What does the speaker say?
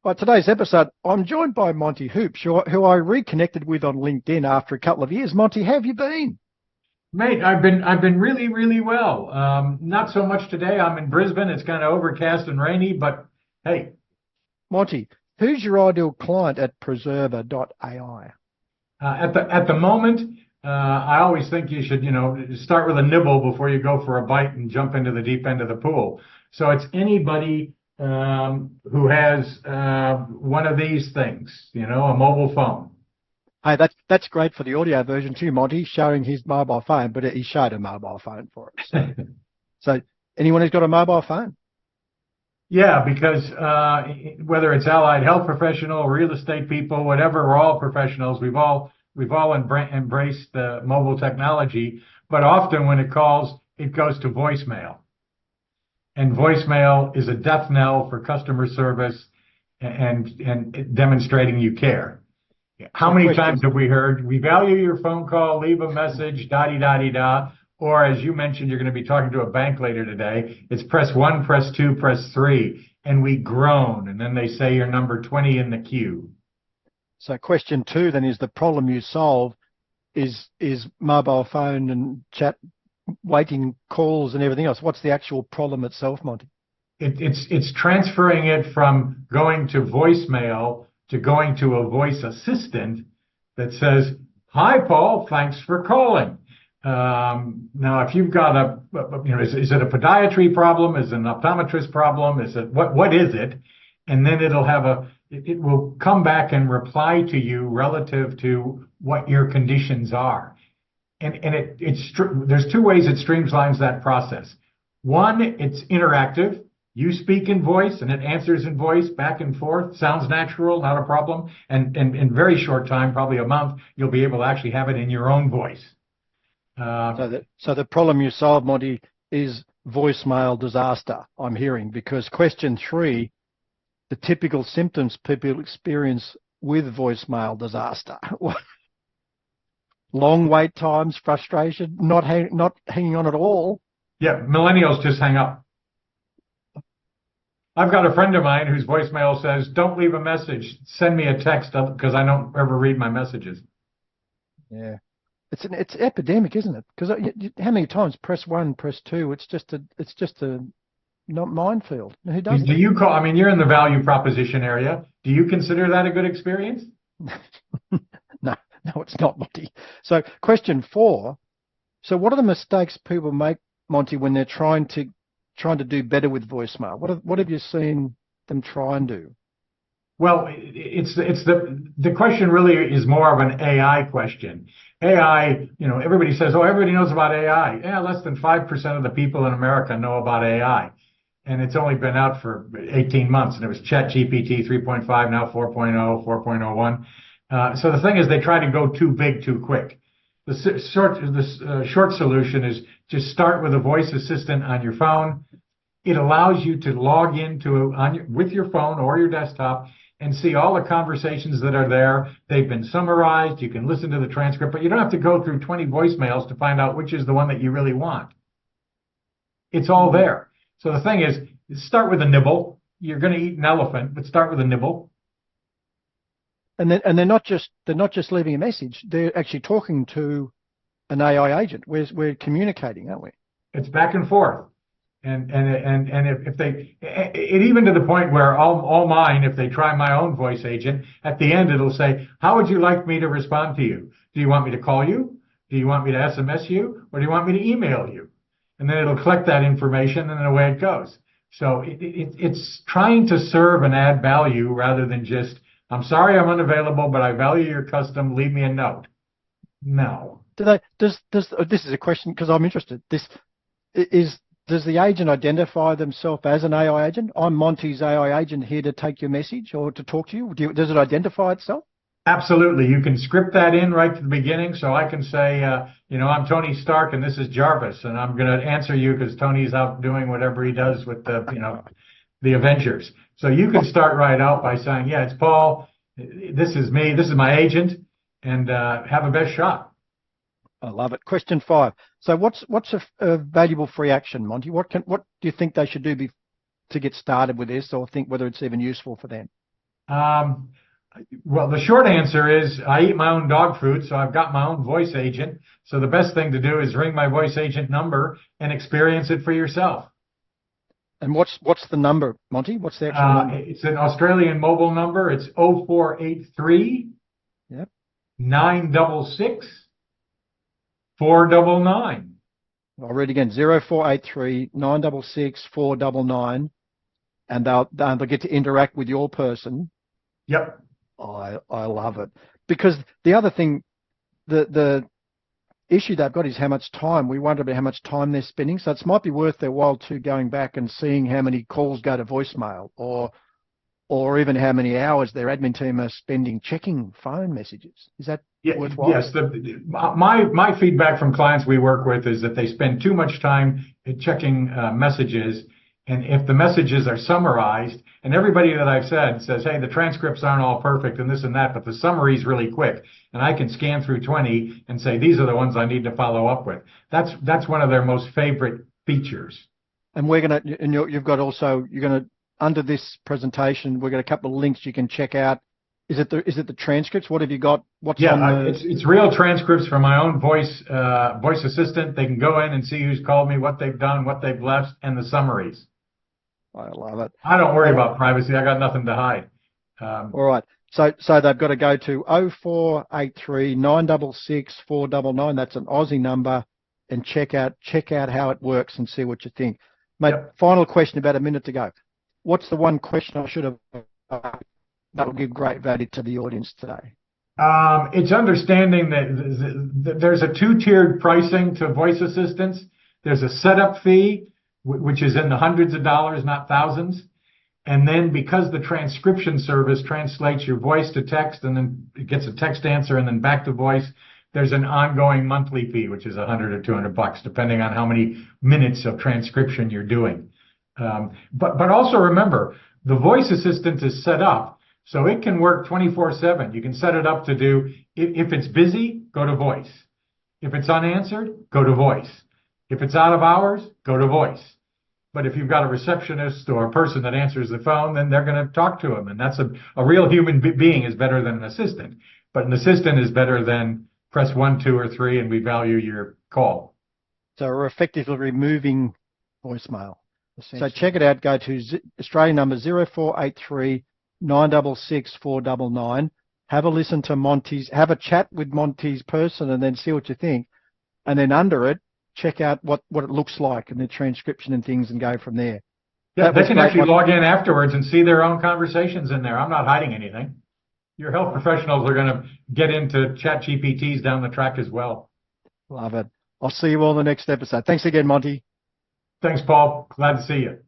Well, today's episode, I'm joined by Monty Hoops, who I reconnected with on LinkedIn after a couple of years. Monty, how have you been? Mate, I've been really, really well. Not so much today. I'm in Brisbane. It's kind of overcast and rainy, but hey, Monty, who's your ideal client at Preserver.ai? at the moment, I always think you should, start with a nibble before you go for a bite and jump into the deep end of the pool. So it's anybody who has one of these things, a mobile phone. Hey, that's great for the audio version too, Monty, showing his mobile phone, but he showed a mobile phone for us. So anyone who's got a mobile phone? Yeah, because whether it's allied health professional, real estate people, whatever, we're all professionals. We've all embraced the mobile technology, but often when it calls, it goes to voicemail, and voicemail is a death knell for customer service and demonstrating you care. How So many question, times have we heard, we value your phone call, leave a message, da-di-da-di-da, or as you mentioned, you're going to be talking to a bank later today, it's press 1, press 2, press 3, and we groan, and then they say you're number 20 in the queue. so question two then is the problem you solve is mobile phone and chat, waiting calls and everything else. What's the actual problem itself, Monty? It's transferring it from going to voicemail to going to a voice assistant that says, "Hi, Paul, thanks for calling." Now, if you've got is it a podiatry problem? Is it an optometrist problem? Is it what is it? And then it will come back and reply to you relative to what your conditions are. And there's two ways it streamlines that process. One, it's interactive. You speak in voice and it answers in voice back and forth. Sounds natural, not a problem. And in very short time, probably a month, you'll be able to actually have it in your own voice. So the problem you solve, Monty, is voicemail disaster, I'm hearing, because question three, the typical symptoms people experience with voicemail disaster. Long wait times, frustration, not hanging on at all. Yeah, millennials just hang up. I've got a friend of mine whose voicemail says, "Don't leave a message. Send me a text because I don't ever read my messages." Yeah, it's epidemic, isn't it? Because how many times press 1, press 2? It's just a not minefield. Who does Do that? you call? I mean, you're in the value proposition area. Do you consider that a good experience? No, it's not, Monty. So question four. So what are the mistakes people make, Monty, when they're trying to do better with voicemail? What have you seen them try and do? Well, it's the question really is more of an AI question. AI, everybody says, "Oh, everybody knows about AI." Yeah, less than 5% of the people in America know about AI. And it's only been out for 18 months. And it was ChatGPT 3.5, now 4.0, 4.01. So the thing is, they try to go too big too quick. The short solution is just start with a voice assistant on your phone. It allows you to log into with your phone or your desktop and see all the conversations that are there. They've been summarized. You can listen to the transcript, but you don't have to go through 20 voicemails to find out which is the one that you really want. It's all there. So the thing is, start with a nibble. You're going to eat an elephant, but start with a nibble. And they're not just leaving a message. They're actually talking to an AI agent. We're communicating, aren't we? It's back and forth. And if it even to the point where all mine, if they try my own voice agent, at the end it'll say, "How would you like me to respond to you? Do you want me to call you? Do you want me to SMS you? Or do you want me to email you?" And then it'll collect that information, and then away it goes. So it's trying to serve and add value rather than just, "I'm sorry I'm unavailable, but I value your custom. Leave me a note." No. This is a question because I'm interested. Does the agent identify themselves as an AI agent? I'm Monty's AI agent here to take your message or to talk to you. Does it identify itself? Absolutely. You can script that in right to the beginning. So I can say, "I'm Tony Stark and this is Jarvis, and I'm going to answer you because Tony's out doing whatever he does with the Avengers." So you can start right out by saying, "Yeah, it's Paul. This is me. This is my agent, and have a best shot." I love it. Question 5. So what's a valuable free action, Monty? What do you think they should do to get started with this, or think whether it's even useful for them? Well, the short answer is I eat my own dog food, so I've got my own voice agent. So the best thing to do is ring my voice agent number and experience it for yourself. And what's the number, Monty? What's the actual number? It's an Australian mobile number. It's 0483 Yep. 966 499. I'll read again, 0483 966 499, and they'll get to interact with your person. Yep. I love it. Because the other thing, the issue they've got is how much time. We wonder about how much time they're spending. So it might be worth their while too going back and seeing how many calls go to voicemail, or even how many hours their admin team are spending checking phone messages. Is that worthwhile? Yes. My feedback from clients we work with is that they spend too much time checking messages. And if the messages are summarized, and everybody that I've said says, hey, the transcripts aren't all perfect and this and that, but the summary is really quick. And I can scan through 20 and say, these are the ones I need to follow up with. That's one of their most favorite features. And you've got also, under this presentation, we've got a couple of links you can check out. Is it the transcripts? What have you got? It's real transcripts from my own voice assistant. They can go in and see who's called me, what they've done, what they've left, and the summaries. I love it. I don't worry about privacy. I got nothing to hide. All right. So they've got to go to 0483 966 499. That's an Aussie number, and check out how it works and see what you think. Mate, Yep. Final question, about a minute to go. What's the one question I should have that will give great value to the audience today? It's understanding that there's a two-tiered pricing to voice assistants. There's a setup fee, which is in the hundreds of dollars, not thousands. And then because the transcription service translates your voice to text and then it gets a text answer and then back to voice, there's an ongoing monthly fee, which is $100 or $200, depending on how many minutes of transcription you're doing. But also remember, the voice assistant is set up so it can work 24/7. You can set it up to do, if it's busy, go to voice. If it's unanswered, go to voice. If it's out of hours, go to voice. But if you've got a receptionist or a person that answers the phone, then they're going to talk to them. And that's a real human being is better than an assistant. But an assistant is better than press 1, 2, or 3, and we value your call. So we're effectively removing voicemail. So check it out. Go to Australian number 0483 966 499. Have a listen to have a chat with Monty's person, and then see what you think. And then under it, check out what it looks like and the transcription and things, and go from there. Yeah, they can actually log in afterwards and see their own conversations in there. I'm not hiding anything. Your health professionals are going to get into ChatGPTs down the track as well. Love it. I'll see you all in the next episode. Thanks again, Monty. Thanks, Paul. Glad to see you.